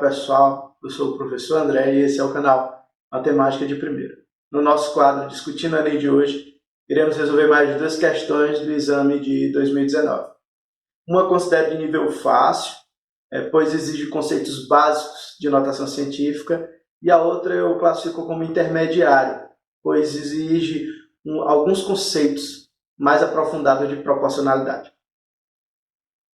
pessoal, eu sou o professor André e esse é o canal Matemática de Primeira. No nosso quadro Discutindo o Enem de hoje, iremos resolver mais de 2 questões do exame de 2019. Uma considero de nível fácil, pois exige conceitos básicos de notação científica, e a outra eu classifico como intermediário, pois exige alguns conceitos mais aprofundados de proporcionalidade.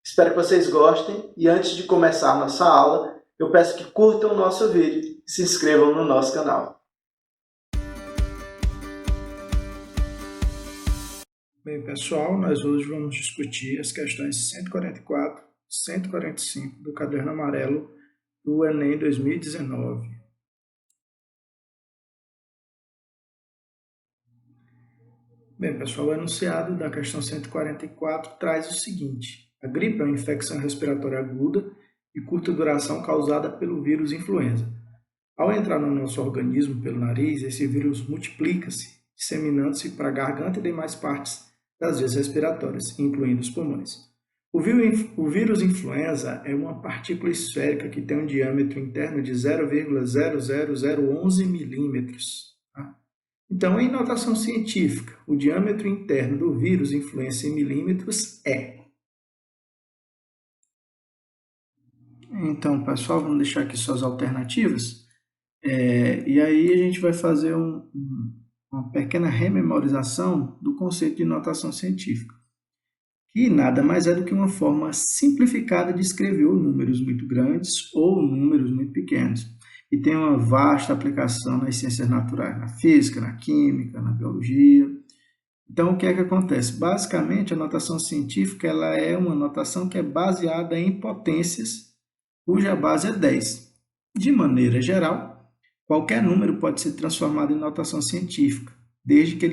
Espero que vocês gostem e antes de começar nossa aula, eu peço que curtam o nosso vídeo e se inscrevam no nosso canal. Bem, pessoal, nós hoje vamos discutir as questões 144 e 145 do caderno amarelo do Enem 2019. Bem, pessoal, o enunciado da questão 144 traz o seguinte: a gripe é uma infecção respiratória aguda e curta duração causada pelo vírus influenza. Ao entrar no nosso organismo pelo nariz, esse vírus multiplica-se, disseminando-se para a garganta e demais partes das vias respiratórias, incluindo os pulmões. O vírus influenza é uma partícula esférica que tem um diâmetro interno de 0,00011 milímetros. Então, em notação científica, o diâmetro interno do vírus influenza em milímetros é. Então, pessoal, vamos deixar aqui suas alternativas. E aí a gente vai fazer uma pequena rememorização do conceito de notação científica, que nada mais é do que uma forma simplificada de escrever números muito grandes ou números muito pequenos. E tem uma vasta aplicação nas ciências naturais, na física, na química, na biologia. Então, o que é que acontece? Basicamente, a notação científica ela é uma notação que é baseada em potências, cuja base é 10. De maneira geral, qualquer número pode ser transformado em notação científica, desde que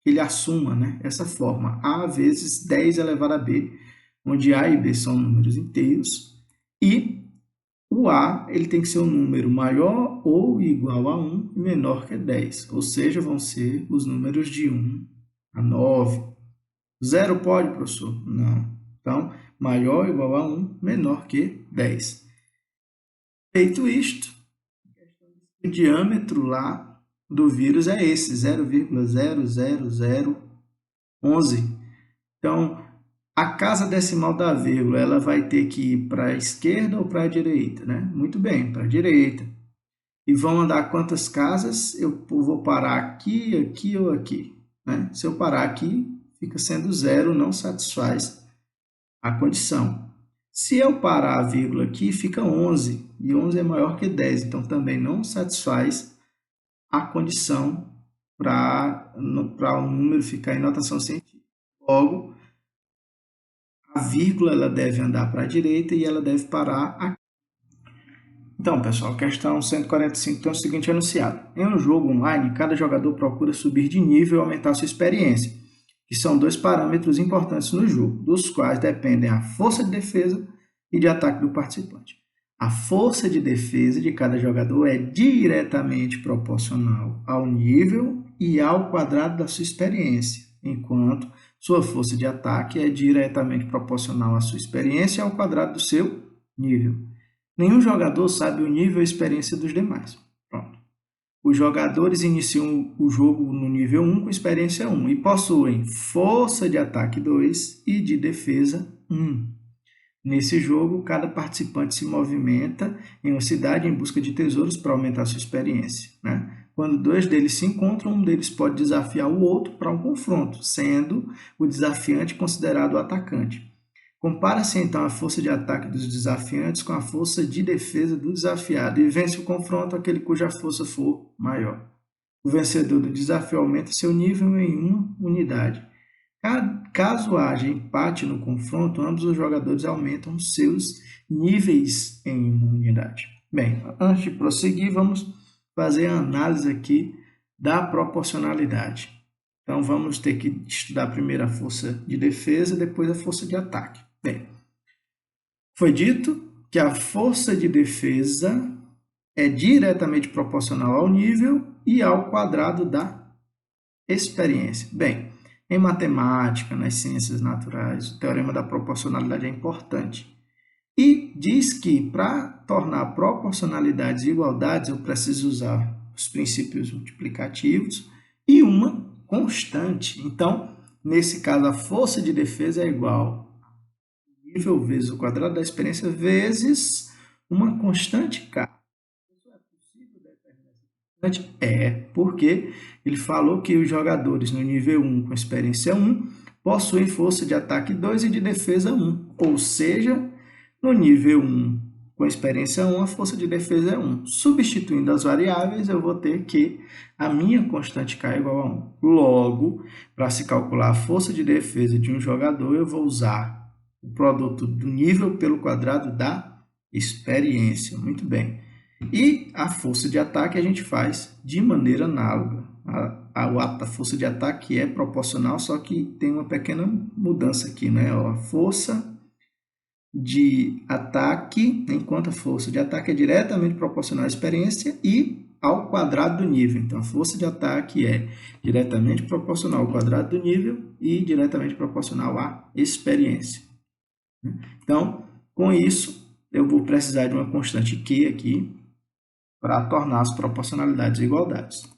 ele assuma, essa forma, A vezes 10 elevado a B, onde A e B são números inteiros, e o A ele tem que ser um número maior ou igual a 1 e menor que 10, ou seja, vão ser os números de 1 a 9. 0 pode, professor? Não. Então, maior ou igual a 1, menor que 10. Feito isto, o diâmetro lá do vírus é esse, 0,00011. Então, a casa decimal da vírgula, ela vai ter que ir para a esquerda ou para a direita, né? Muito bem, para a direita. E vão andar quantas casas? Eu vou parar aqui, aqui ou aqui, né? Se eu parar aqui, fica sendo 0, não satisfaz a condição. Se eu parar a vírgula aqui, fica 11, e 11 é maior que 10, então também não satisfaz a condição para o número ficar em notação científica. Logo, a vírgula ela deve andar para a direita e ela deve parar aqui. Então, pessoal, questão 145 tem o seguinte enunciado. Em um jogo online, cada jogador procura subir de nível e aumentar sua experiência, que são 2 parâmetros importantes no jogo, dos quais dependem a força de defesa e de ataque do participante. A força de defesa de cada jogador é diretamente proporcional ao nível e ao quadrado da sua experiência, enquanto sua força de ataque é diretamente proporcional à sua experiência e ao quadrado do seu nível. Nenhum jogador sabe o nível e a experiência dos demais. Pronto. Os jogadores iniciam o jogo no nível 1 com experiência 1 e possuem força de ataque 2 e de defesa 1. Nesse jogo, cada participante se movimenta em uma cidade em busca de tesouros para aumentar sua experiência, Quando 2 deles se encontram, um deles pode desafiar o outro para um confronto, sendo o desafiante considerado o atacante. Compara-se então a força de ataque dos desafiantes com a força de defesa do desafiado e vence o confronto aquele cuja força for maior. O vencedor do desafio aumenta seu nível em 1 unidade. Caso haja empate no confronto, ambos os jogadores aumentam seus níveis em 1 unidade. Bem, antes de prosseguir, vamos fazer a análise aqui da proporcionalidade. Então, vamos ter que estudar primeiro a força de defesa, depois a força de ataque. Bem, foi dito que a força de defesa é diretamente proporcional ao nível e ao quadrado da experiência. Bem, em matemática, nas ciências naturais, o teorema da proporcionalidade é importante. E diz que para tornar proporcionalidades e igualdades eu preciso usar os princípios multiplicativos e uma constante. Então, nesse caso, a força de defesa é igual ao nível vezes o quadrado da experiência vezes uma constante K. Isso é possível determinar essa constante? É, porque ele falou que os jogadores no nível 1 com experiência 1 possuem força de ataque 2 e de defesa 1, ou seja, no nível 1 com experiência 1, a força de defesa é 1. Substituindo as variáveis, eu vou ter que a minha constante K é igual a 1. Logo, para se calcular a força de defesa de um jogador, eu vou usar o produto do nível pelo quadrado da experiência. Muito bem. E a força de ataque a gente faz de maneira análoga. A força de ataque é proporcional, só que tem uma pequena mudança aqui, né? A força de ataque, enquanto a força de ataque é diretamente proporcional à experiência e ao quadrado do nível. Então, a força de ataque é diretamente proporcional ao quadrado do nível e diretamente proporcional à experiência. Então, com isso, eu vou precisar de uma constante Q aqui para tornar as proporcionalidades e igualdades.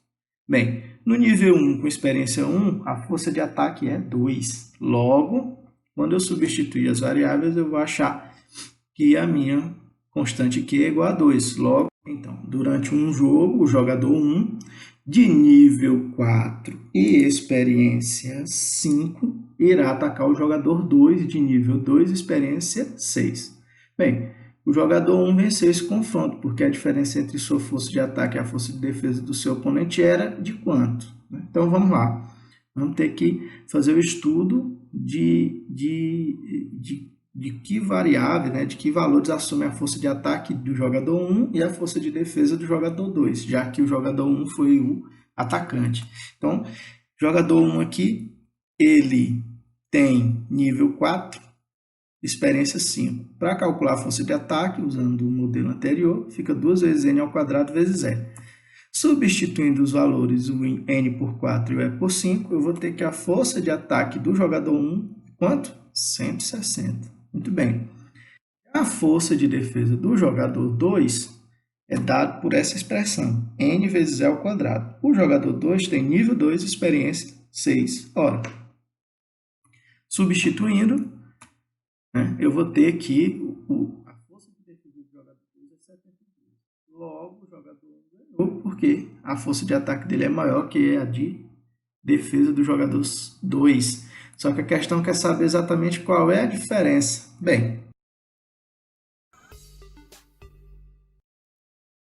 Bem, no nível 1 com experiência 1, a força de ataque é 2. Logo, quando eu substituir as variáveis, eu vou achar que a minha constante Q é igual a 2. Logo, então, durante um jogo, o jogador 1 de nível 4 e experiência 5 irá atacar o jogador 2 de nível 2 e experiência 6. Bem, o jogador 1 venceu esse confronto, porque a diferença entre sua força de ataque e a força de defesa do seu oponente era de quanto? Então, vamos lá. Vamos ter que fazer o estudo de que variável, né, de que valores assume a força de ataque do jogador 1 e a força de defesa do jogador 2, já que o jogador 1 foi o atacante. Então, jogador 1 aqui, ele tem nível 4, experiência 5. Para calcular a força de ataque, usando o modelo anterior, fica 2 vezes n ao quadrado vezes e. Substituindo os valores, o n por 4 e o e por 5, eu vou ter que a força de ataque do jogador 1, quanto? 160. Muito bem. A força de defesa do jogador 2 é dado por essa expressão, n vezes e ao quadrado. O jogador 2 tem nível 2, experiência 6. Ora, substituindo, né, eu vou ter que a força de defesa do jogador 2 é 72. Logo, o jogador 1 ganhou, porque a força de ataque dele é maior que a de defesa do jogador 2. Só que a questão quer saber exatamente qual é a diferença. Bem,